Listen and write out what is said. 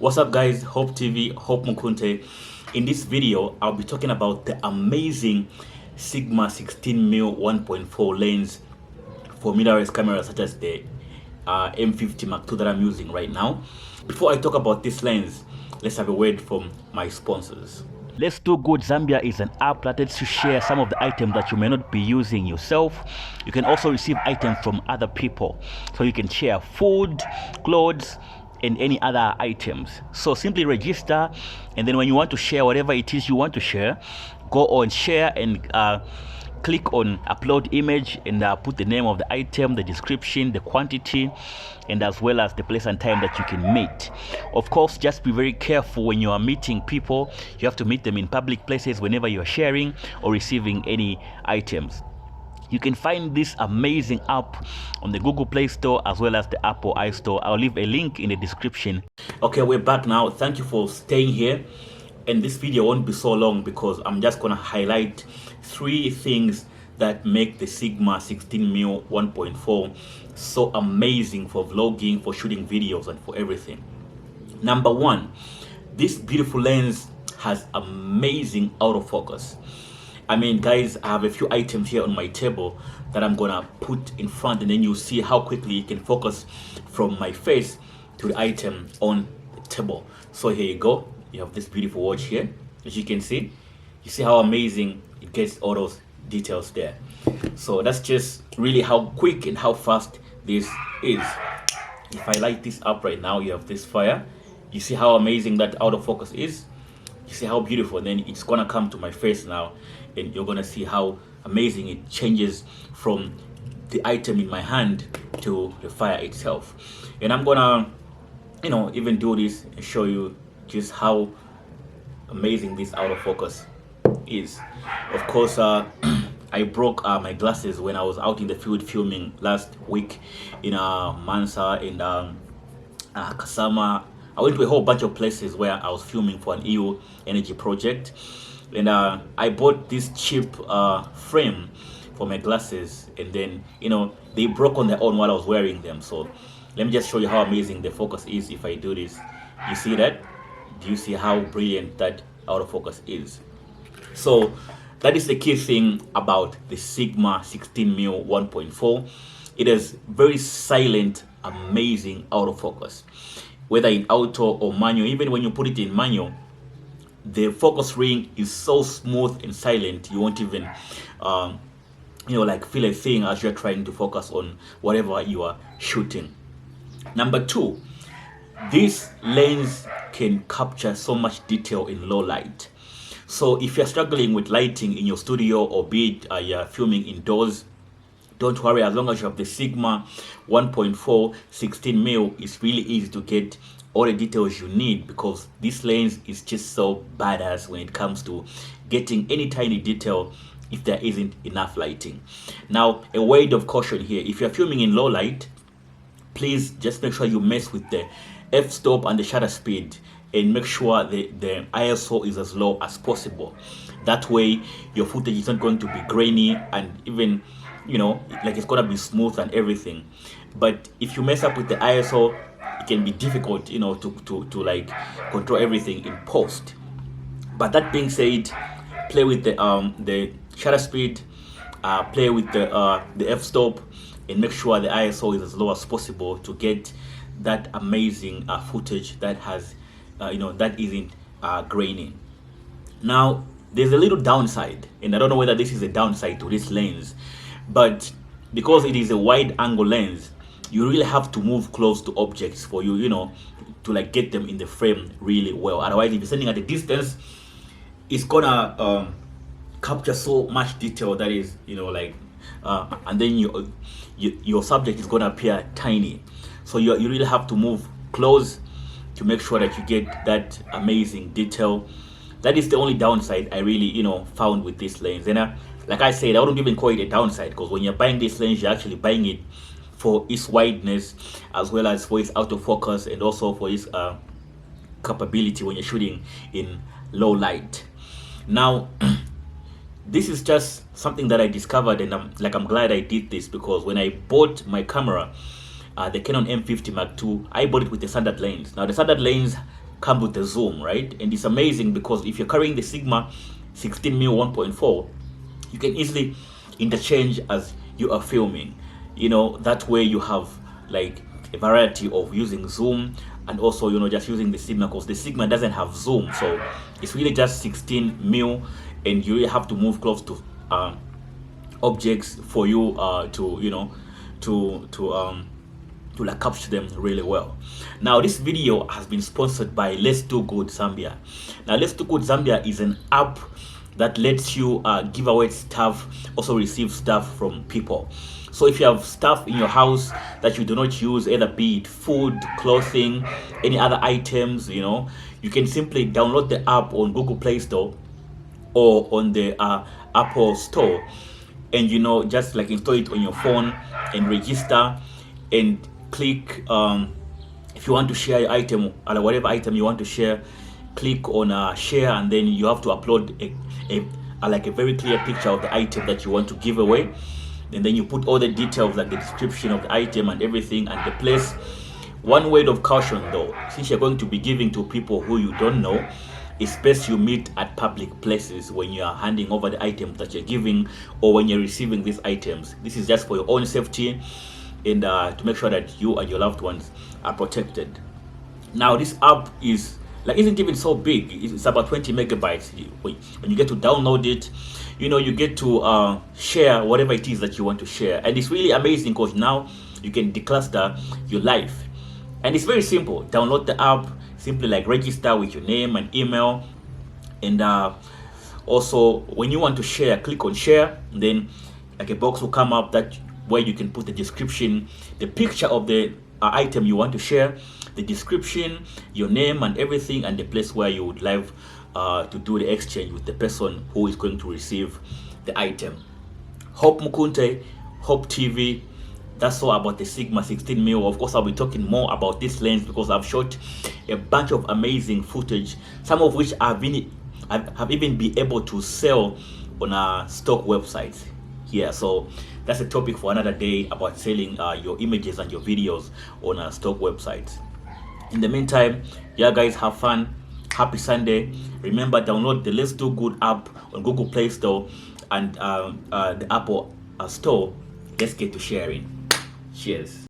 What's up guys, Hope TV, Hope Mukunte. In this video, I'll be talking about the amazing Sigma 16mm 1.4 lens for mirrorless cameras such as the M50 Mark II that I'm using right now. Before I talk about this lens, let's have a word from my sponsors. Let's Do Good Zambia is an app that lets you share some of the items that you may not be using yourself. You can also receive items from other people. So you can share food, clothes, and any other items. So simply register, and then when you want to share whatever it is you want to share, go on share and click on upload image and put the name of the item, the description, the quantity, and as well as the place and time that you can meet. Of course, just be very careful when you are meeting people. You have to meet them in public places whenever you're sharing or receiving any items. You can find this amazing app on the Google Play Store as well as the Apple iStore. I'll leave a link in the description. Okay, we're back now. Thank you for staying here. And this video won't be so long because I'm just going to highlight 3 things that make the Sigma 16mm 1.4 so amazing for vlogging, for shooting videos, and for everything. Number 1, this beautiful lens has amazing autofocus. I mean, guys, I have a few items here on my table that I'm gonna put in front, and then you see how quickly you can focus from my face to the item on the table. So here you go. You have this beautiful watch here. As you can see, you see how amazing it gets all those details there. So that's just really how quick and how fast this is. If I light this up right now, you have this fire. You see how amazing that autofocus is. You see how beautiful, and then it's gonna come to my face now, and you're gonna see how amazing it changes from the item in my hand to the fire itself. And I'm gonna, even do this and show you just how amazing this autofocus is. Of course, I broke my glasses when I was out in the field filming last week in Mansa and Kasama. I went to a whole bunch of places where I was filming for an EU energy project, and I bought this cheap frame for my glasses, and then they broke on their own while I was wearing them. So let me just show you how amazing the focus is. If I do this, you see that? Do you see how brilliant that autofocus is? So that is the key thing about the Sigma 16mm 1.4. It is very silent, amazing autofocus. Whether in auto or manual, even when you put it in manual, the focus ring is so smooth and silent, you won't even like feel a thing as you're trying to focus on whatever you are shooting. Number 2, this lens can capture so much detail in low light. So if you're struggling with lighting in your studio, or be it you're filming indoors, don't worry. As long as you have the Sigma 1.4 16mm, it's really easy to get all the details you need, because this lens is just so badass when it comes to getting any tiny detail if there isn't enough lighting. Now, a word of caution here: if you're filming in low light, please just make sure you mess with the f-stop and the shutter speed, and make sure the ISO is as low as possible. That way your footage is not going to be grainy, and even like it's gonna be smooth and everything. But if you mess up with the ISO, it can be difficult to like control everything in post. But that being said, play with the shutter speed, play with the f-stop, and make sure the ISO is as low as possible to get that amazing footage that has that isn't grainy. Now, there's a little downside, and I don't know whether this is a downside to this lens, but because it is a wide angle lens, you really have to move close to objects for you to like get them in the frame really well. Otherwise, if you're standing at a distance, it's gonna capture so much detail that is and then your subject is gonna appear tiny. So you really have to move close to make sure that you get that amazing detail. That is the only downside I really found with this lens. And like I said, I wouldn't even call it a downside, because when you're buying this lens, you're actually buying it for its wideness, as well as for its autofocus, and also for its capability when you're shooting in low light. Now, this is just something that I discovered, and I'm glad I did this, because when I bought my camera, the Canon M50 Mark II, I bought it with the standard lens. Now the standard lens come with the zoom, right? And it's amazing because if you're carrying the Sigma 16mm 1.4, you can easily interchange as you are filming. You know, that way you have like a variety of using zoom and also, you know, just using the Sigma, because the Sigma doesn't have zoom, so it's really just 16mm, and you really have to move close to objects for you to, you know, to like capture them really well. Now this video has been sponsored by Let's Do Good Zambia. Now Let's Do Good Zambia is an app that lets you give away stuff, also receive stuff from people. So if you have stuff in your house that you do not use, either be it food, clothing, any other items, you know, you can simply download the app on Google Play Store or on the Apple Store, and, you know, just like install it on your phone and register and click if you want to share your item or whatever item you want to share, click on share, and then you have to upload like a very clear picture of the item that you want to give away, and then you put all the details like the description of the item and everything and the place. One word of caution though, since you're going to be giving to people who you don't know, it's best you meet at public places when you are handing over the items that you're giving or when you're receiving these items. This is just for your own safety and to make sure that you and your loved ones are protected. Now this app is like, isn't even so big. It's about 20 megabytes. When you get to download it, you know, you get to share whatever it is that you want to share, and it's really amazing because now you can decluster your life. And it's very simple. Download the app, simply like register with your name and email, and also when you want to share, click on share, and then like a box will come up that where you can put the description, the picture of the item you want to share, the description, your name and everything, and the place where you would like to do the exchange with the person who is going to receive the item. Hope Mukunte, Hope TV. That's all about the Sigma 16mm. Of course, I'll be talking more about this lens because I've shot a bunch of amazing footage, some of which have even been able to sell on our stock websites here. So that's a topic for another day, about selling your images and your videos on our stock websites. In the meantime, yeah guys, have fun. Happy Sunday. Remember, download the Let's Do Good app on Google Play Store and the Apple Store. Let's get to sharing. Cheers.